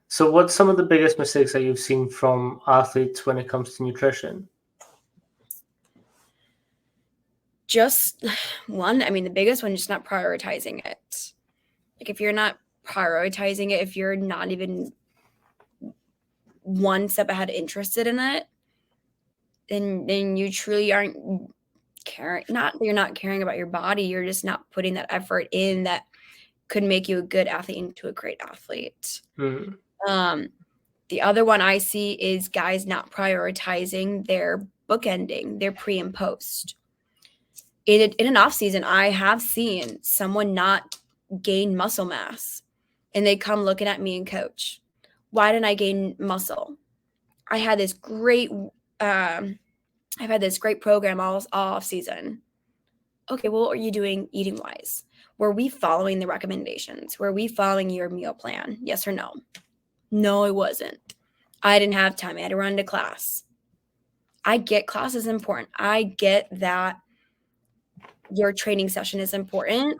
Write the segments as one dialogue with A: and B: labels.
A: So what's some of the biggest mistakes that you've seen from athletes when it comes to nutrition?
B: Just one, I mean, the biggest one, just not prioritizing it. Like, if you're not prioritizing it, if you're not even one step ahead interested in it, then you truly aren't caring. Not that you're not caring about your body, you're just not putting that effort in that could make you a good athlete into a great athlete.
A: Mm.
B: The other one I see is guys not prioritizing their bookending, their pre and post. In an off season, I have seen someone not gain muscle mass, and they come looking at me and coach, why didn't I gain muscle? I had this great, I've had this great program all off season. Okay, well, what are you doing eating wise? Were we following the recommendations? Were we following your meal plan? Yes or no? No, it wasn't. I didn't have time. I had to run to class. I get class is important. I get that your training session is important,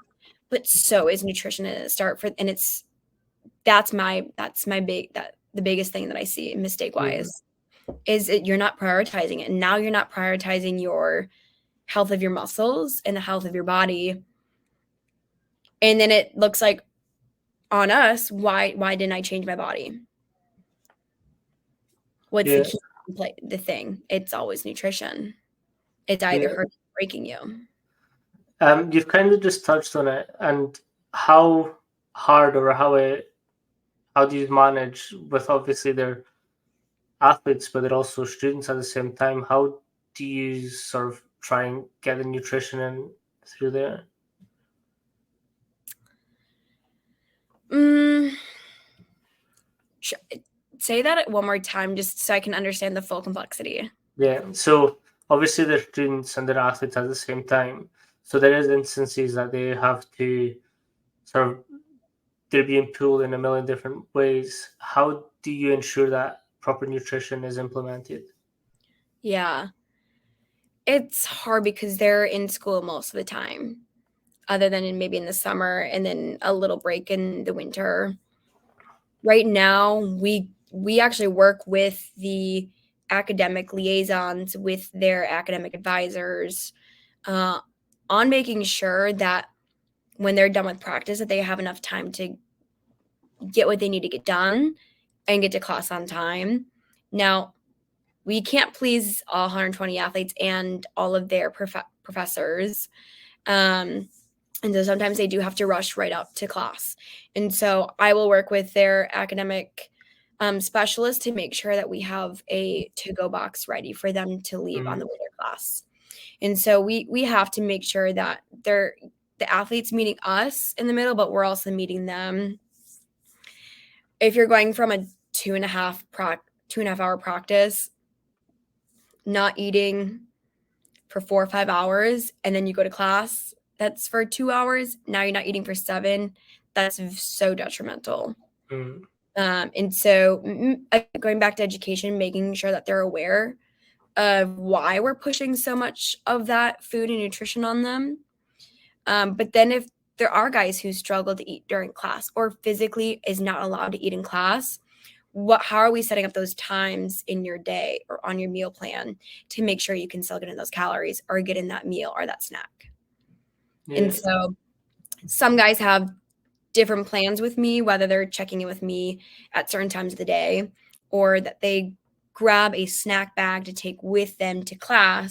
B: but so is nutrition at the start for, and that's the biggest thing that I see mistake wise is it, you're not prioritizing it. And now you're not prioritizing your health of your muscles and the health of your body. And then it looks like on us, why didn't I change my body? What's
A: Yeah.
B: the thing? It's always nutrition. It's either
A: Yeah.
B: hurting or breaking you.
A: You've kind of just touched on it, and how hard or how do you manage with obviously they're athletes, but they're also students at the same time. How do you sort of try and get the nutrition in through there?
B: Say that one more time, just so I can understand the full complexity.
A: Yeah. So obviously they're students and they're athletes at the same time. So there is instances that they have to sort of they're being pulled in a million different ways. How do you ensure that proper nutrition is implemented?
B: Yeah. It's hard because they're in school most of the time, other than maybe in the summer and then a little break in the winter. Right now, we actually work with the academic liaisons with their academic advisors uh, on making sure that when they're done with practice, that they have enough time to get what they need to get done and get to class on time. Now, we can't please all 120 athletes and all of their professors. And so sometimes they do have to rush right out to class. And so I will work with their academic specialist to make sure that we have a to-go box ready for them to leave on the way to class. And so we have to make sure that the athletes meeting us in the middle, but we're also meeting them. If you're going from a 2.5 hour practice, not eating for 4 or 5 hours, and then you go to class, that's for 2 hours. Now you're not eating for 7. That's so detrimental. And so going back to education, making sure that they're aware of why we're pushing so much of that food and nutrition on them. But then if there are guys who struggle to eat during class or physically is not allowed to eat in class, how are we setting up those times in your day or on your meal plan to make sure you can still get in those calories or get in that meal or that snack? Yeah. And so some guys have different plans with me, whether they're checking in with me at certain times of the day or that they grab a snack bag to take with them to class